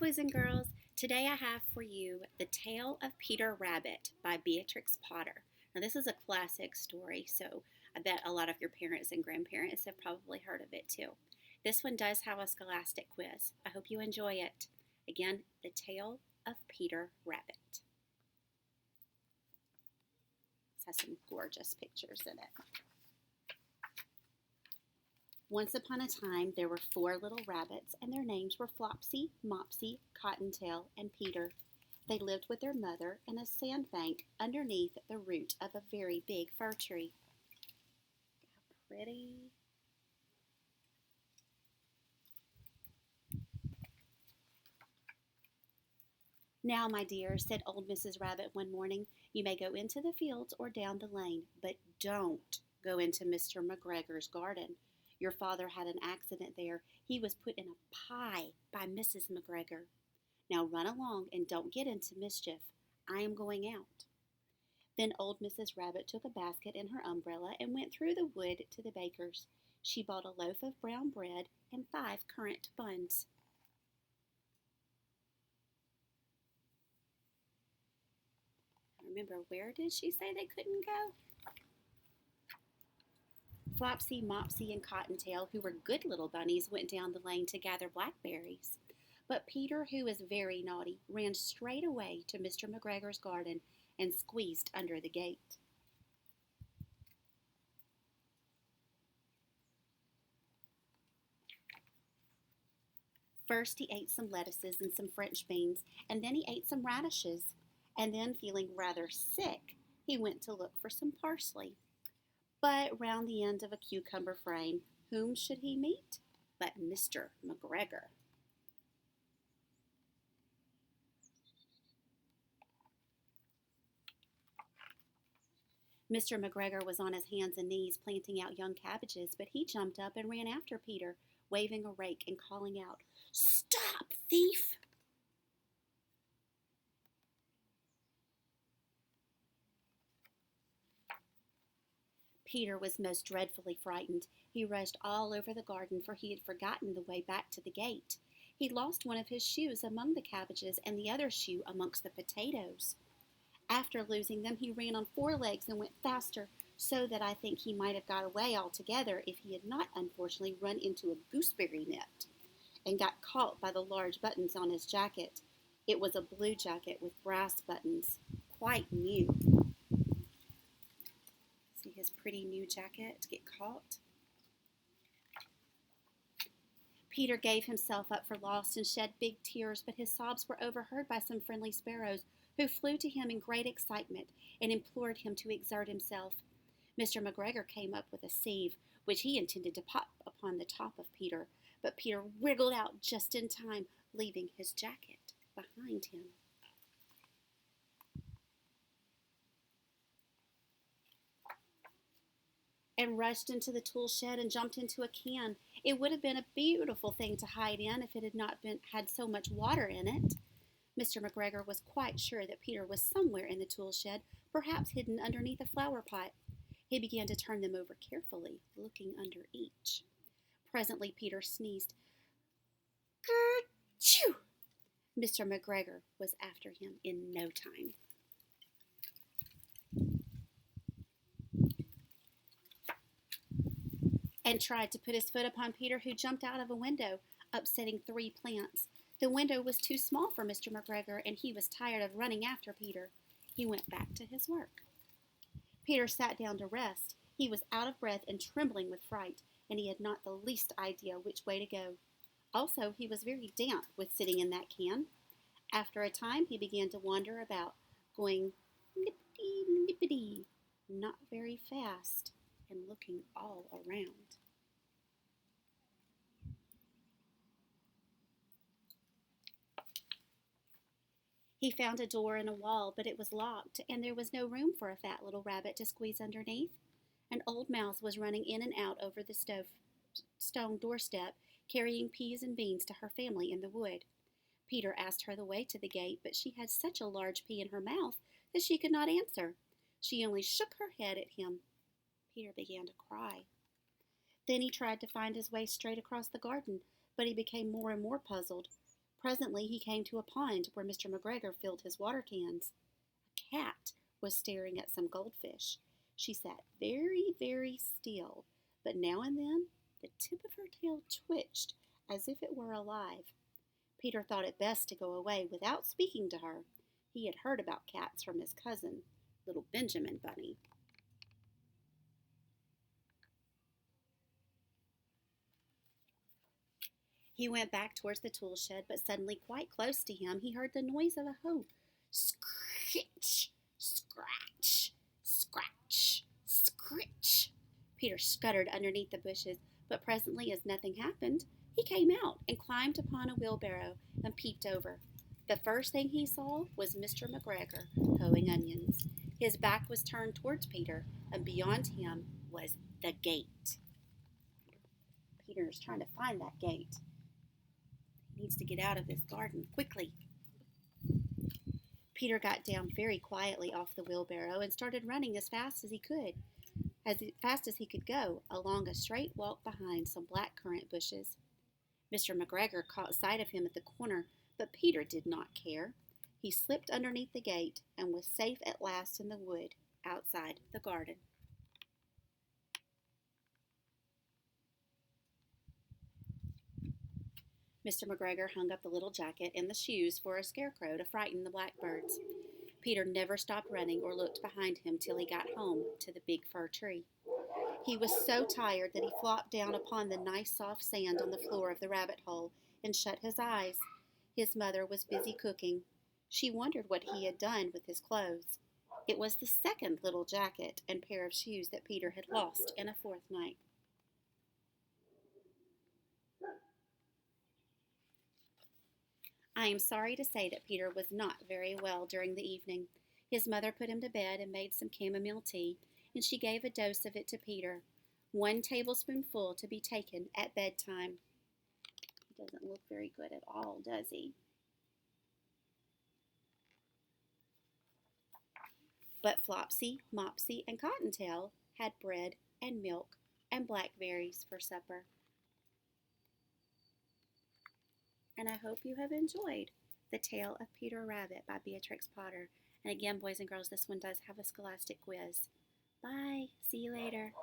boys and girls. Today I have for you The Tale of Peter Rabbit by Beatrix Potter. Now, this is a classic story, so I bet a lot of your parents and grandparents have probably heard of it too. This one does have a scholastic quiz. I hope you enjoy it. Again, The Tale of Peter Rabbit. This has some gorgeous pictures in it. Once upon a time, there were 4 little rabbits, and their names were Flopsy, Mopsy, Cottontail, and Peter. They lived with their mother in a sandbank underneath the root of a very big fir tree. How pretty. Now, my dear, said old Mrs. Rabbit one morning, you may go into the fields or down the lane, but don't go into Mr. McGregor's garden. Your father had an accident there. He was put in a pie by Mrs. McGregor. Now run along and don't get into mischief. I am going out. Then old Mrs. Rabbit took a basket and her umbrella and went through the wood to the baker's. She bought a loaf of brown bread and 5 currant buns. Remember, where did she say they couldn't go? Flopsy, Mopsy, and Cottontail, who were good little bunnies, went down the lane to gather blackberries. But Peter, who was very naughty, ran straight away to Mr. McGregor's garden and squeezed under the gate. First he ate some lettuces and some French beans, and then he ate some radishes. And then, feeling rather sick, he went to look for some parsley. But round the end of a cucumber frame, whom should he meet but Mr. McGregor? Mr. McGregor was on his hands and knees planting out young cabbages, but he jumped up and ran after Peter, waving a rake and calling out, "Stop, thief!" Peter was most dreadfully frightened. He rushed all over the garden, for he had forgotten the way back to the gate. He lost one of his shoes among the cabbages and the other shoe amongst the potatoes. After losing them, he ran on 4 legs and went faster, so that I think he might have got away altogether if he had not unfortunately run into a gooseberry net and got caught by the large buttons on his jacket. It was a blue jacket with brass buttons, quite new. See his pretty new jacket get caught? Peter gave himself up for lost and shed big tears, but his sobs were overheard by some friendly sparrows, who flew to him in great excitement and implored him to exert himself. Mr. McGregor came up with a sieve, which he intended to pop upon the top of Peter, but Peter wriggled out just in time, leaving his jacket behind him. And rushed into the tool shed and jumped into a can. It would have been a beautiful thing to hide in if it had not had so much water in it. Mr. McGregor was quite sure that Peter was somewhere in the tool shed, perhaps hidden underneath a flower pot. He began to turn them over carefully, looking under each. Presently Peter sneezed. Kerchoo! Mr. McGregor was after him in no time. And tried to put his foot upon Peter, who jumped out of a window, upsetting 3 plants. The window was too small for Mr. McGregor, and he was tired of running after Peter. He went back to his work. Peter sat down to rest. He was out of breath and trembling with fright, and he had not the least idea which way to go. Also, he was very damp with sitting in that can. After a time, he began to wander about, going nippity-nippity, not very fast, and looking all around. He found a door in a wall, but it was locked, and there was no room for a fat little rabbit to squeeze underneath. An old mouse was running in and out over the stone doorstep, carrying peas and beans to her family in the wood. Peter asked her the way to the gate, but she had such a large pea in her mouth that she could not answer. She only shook her head at him. Peter began to cry. Then he tried to find his way straight across the garden, but he became more and more puzzled. Presently he came to a pond where Mr. McGregor filled his water cans. A cat was staring at some goldfish. She sat very, very still, but now and then the tip of her tail twitched as if it were alive. Peter thought it best to go away without speaking to her. He had heard about cats from his cousin, little Benjamin Bunny. He went back towards the tool shed, but suddenly, quite close to him, he heard the noise of a hoe. Scritch, scratch, scratch, scritch. Peter scuttered underneath the bushes, but presently, as nothing happened, he came out and climbed upon a wheelbarrow and peeped over. The first thing he saw was Mr. McGregor hoeing onions. His back was turned towards Peter, and beyond him was the gate. Peter is trying to find that gate. He needs to get out of this garden quickly. Peter got down very quietly off the wheelbarrow and started running as fast as he could go, along a straight walk behind some black currant bushes. Mr. McGregor caught sight of him at the corner, but Peter did not care. He slipped underneath the gate and was safe at last in the wood outside the garden. Mr. McGregor hung up the little jacket and the shoes for a scarecrow to frighten the blackbirds. Peter never stopped running or looked behind him till he got home to the big fir tree. He was so tired that he flopped down upon the nice soft sand on the floor of the rabbit hole and shut his eyes. His mother was busy cooking. She wondered what he had done with his clothes. It was the second little jacket and pair of shoes that Peter had lost in a fortnight. I am sorry to say that Peter was not very well during the evening. His mother put him to bed and made some chamomile tea, and she gave a dose of it to Peter, 1 tablespoonful to be taken at bedtime. He doesn't look very good at all, does he? But Flopsy, Mopsy, and Cottontail had bread and milk and blackberries for supper. And I hope you have enjoyed The Tale of Peter Rabbit by Beatrix Potter. And again, boys and girls, this one does have a scholastic quiz. Bye. See you later.